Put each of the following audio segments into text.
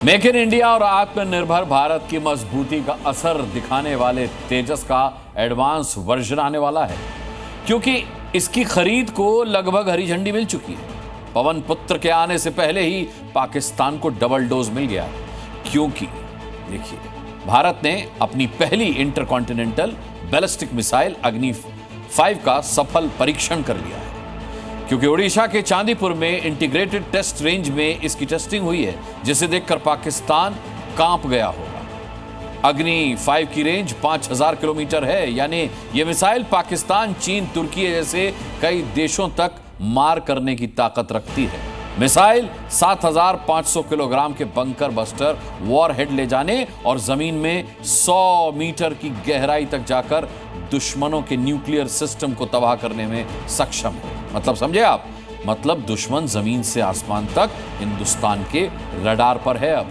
Make in India और आत्मनिर्भर भारत की मजबूती का असर दिखाने वाले तेजस का एडवांस वर्जन आने वाला है, क्योंकि इसकी खरीद को लगभग हरी झंडी मिल चुकी है। पवन पुत्र के आने से पहले ही पाकिस्तान को डबल डोज मिल गया, क्योंकि देखिए, भारत ने अपनी पहली इंटरकॉन्टिनेंटल बैलिस्टिक मिसाइल अग्नि 5 का सफल परीक्षण कर लिया है, क्योंकि ओडिशा के चांदीपुर में इंटीग्रेटेड टेस्ट रेंज में इसकी टेस्टिंग हुई है, जिसे देखकर पाकिस्तान कांप गया होगा। अग्नि 5 की रेंज 5000 किलोमीटर है, यानी यह मिसाइल पाकिस्तान, चीन, तुर्की जैसे कई देशों तक मार करने की ताकत रखती है। मिसाइल 7500 किलोग्राम के बंकर बस्टर वॉरहेड ले जाने और जमीन में 100 मीटर की गहराई तक जाकर दुश्मनों के न्यूक्लियर सिस्टम को तबाह करने में सक्षम है। मतलब समझे आप, मतलब दुश्मन जमीन से आसमान तक हिंदुस्तान के रडार पर है। अब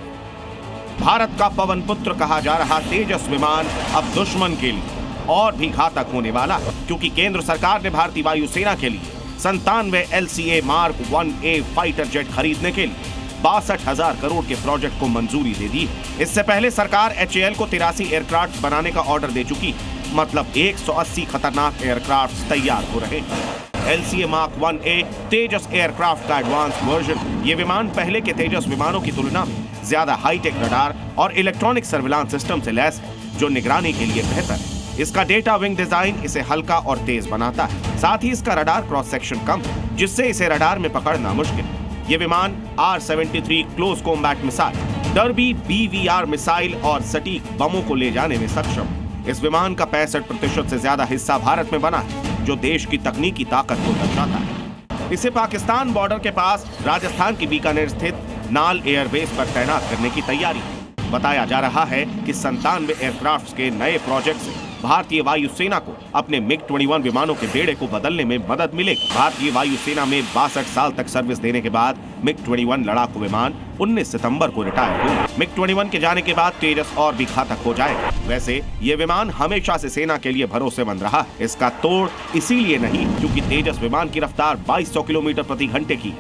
भारत का पवन पुत्र कहा जा रहा तेजस विमान अब दुश्मन के लिए और भी घातक होने वाला है, क्योंकि केंद्र सरकार ने भारतीय वायुसेना के लिए 97 LCA mark 1A fighter jet खरीदने के लिए 62,000 करोड़ के प्रोजेक्ट को मंजूरी दे दी। इससे पहले सरकार HAL को 83 एयरक्राफ्ट बनाने का ऑर्डर दे चुकी, मतलब 180 खतरनाक एयरक्राफ्ट तैयार हो रहे हैं। LCA मार्क 1A तेजस एयरक्राफ्ट का एडवांस वर्जन। ये विमान पहले के तेजस विमानों की तुलना में ज्यादा हाईटेक रडार और इलेक्ट्रॉनिक सर्विलांस सिस्टम से लैस है, जो निगरानी के लिए बेहतर है। इसका डेटा विंग डिजाइन इसे हल्का और तेज बनाता है। साथ ही इसका रडार क्रॉस सेक्शन कम है, जिससे इसे रडार में पकड़ना मुश्किल है। ये विमान R-73 close combat missile, derby BVR missile और सटीक बमों को ले जाने में सक्षम है। इस विमान का 65% से ज्यादा हिस्सा भारत में बना है, जो देश की तकनीकी ताकत को दर्शाता है। इसे पाकिस्तान बॉर्डर के पास राजस्थान के बीकानेर स्थित नाल एयरबेस पर तैनात करने की तैयारी है। बताया जा रहा है कि 97 एयरक्राफ्ट के नए प्रोजेक्ट से भारतीय वायुसेना को अपने MiG-21 विमानों के बेड़े को बदलने में मदद मिलेगी। भारतीय वायुसेना में 62 साल तक सर्विस देने के बाद MiG-21 लड़ाकू विमान 19 सितंबर को रिटायर हुए। MiG-21 के जाने के बाद तेजस और भी घातक हो जाएगा। वैसे ये विमान हमेशा से सेना के लिए भरोसेमंद रहा। इसका तोड़ इसीलिए नहीं क्योंकि तेजस विमान की रफ्तार 2200 किलोमीटर प्रति घंटे की।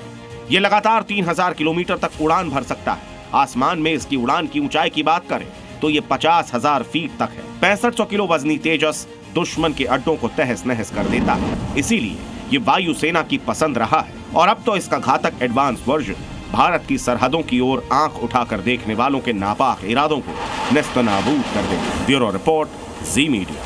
ये लगातार 3000 किलोमीटर तक उड़ान भर सकता है। आसमान में इसकी उड़ान की ऊंचाई की बात करें तो ये 50,000 फीट तक है। 6500 किलो वजनी तेजस दुश्मन के अड्डों को तहस नहस कर देता है। इसीलिए ये वायुसेना की पसंद रहा है, और अब तो इसका घातक एडवांस वर्जन भारत की सरहदों की ओर आंख उठाकर देखने वालों के नापाक इरादों को नेस्तनाबूद कर देगा। ब्यूरो रिपोर्ट, जी मीडिया।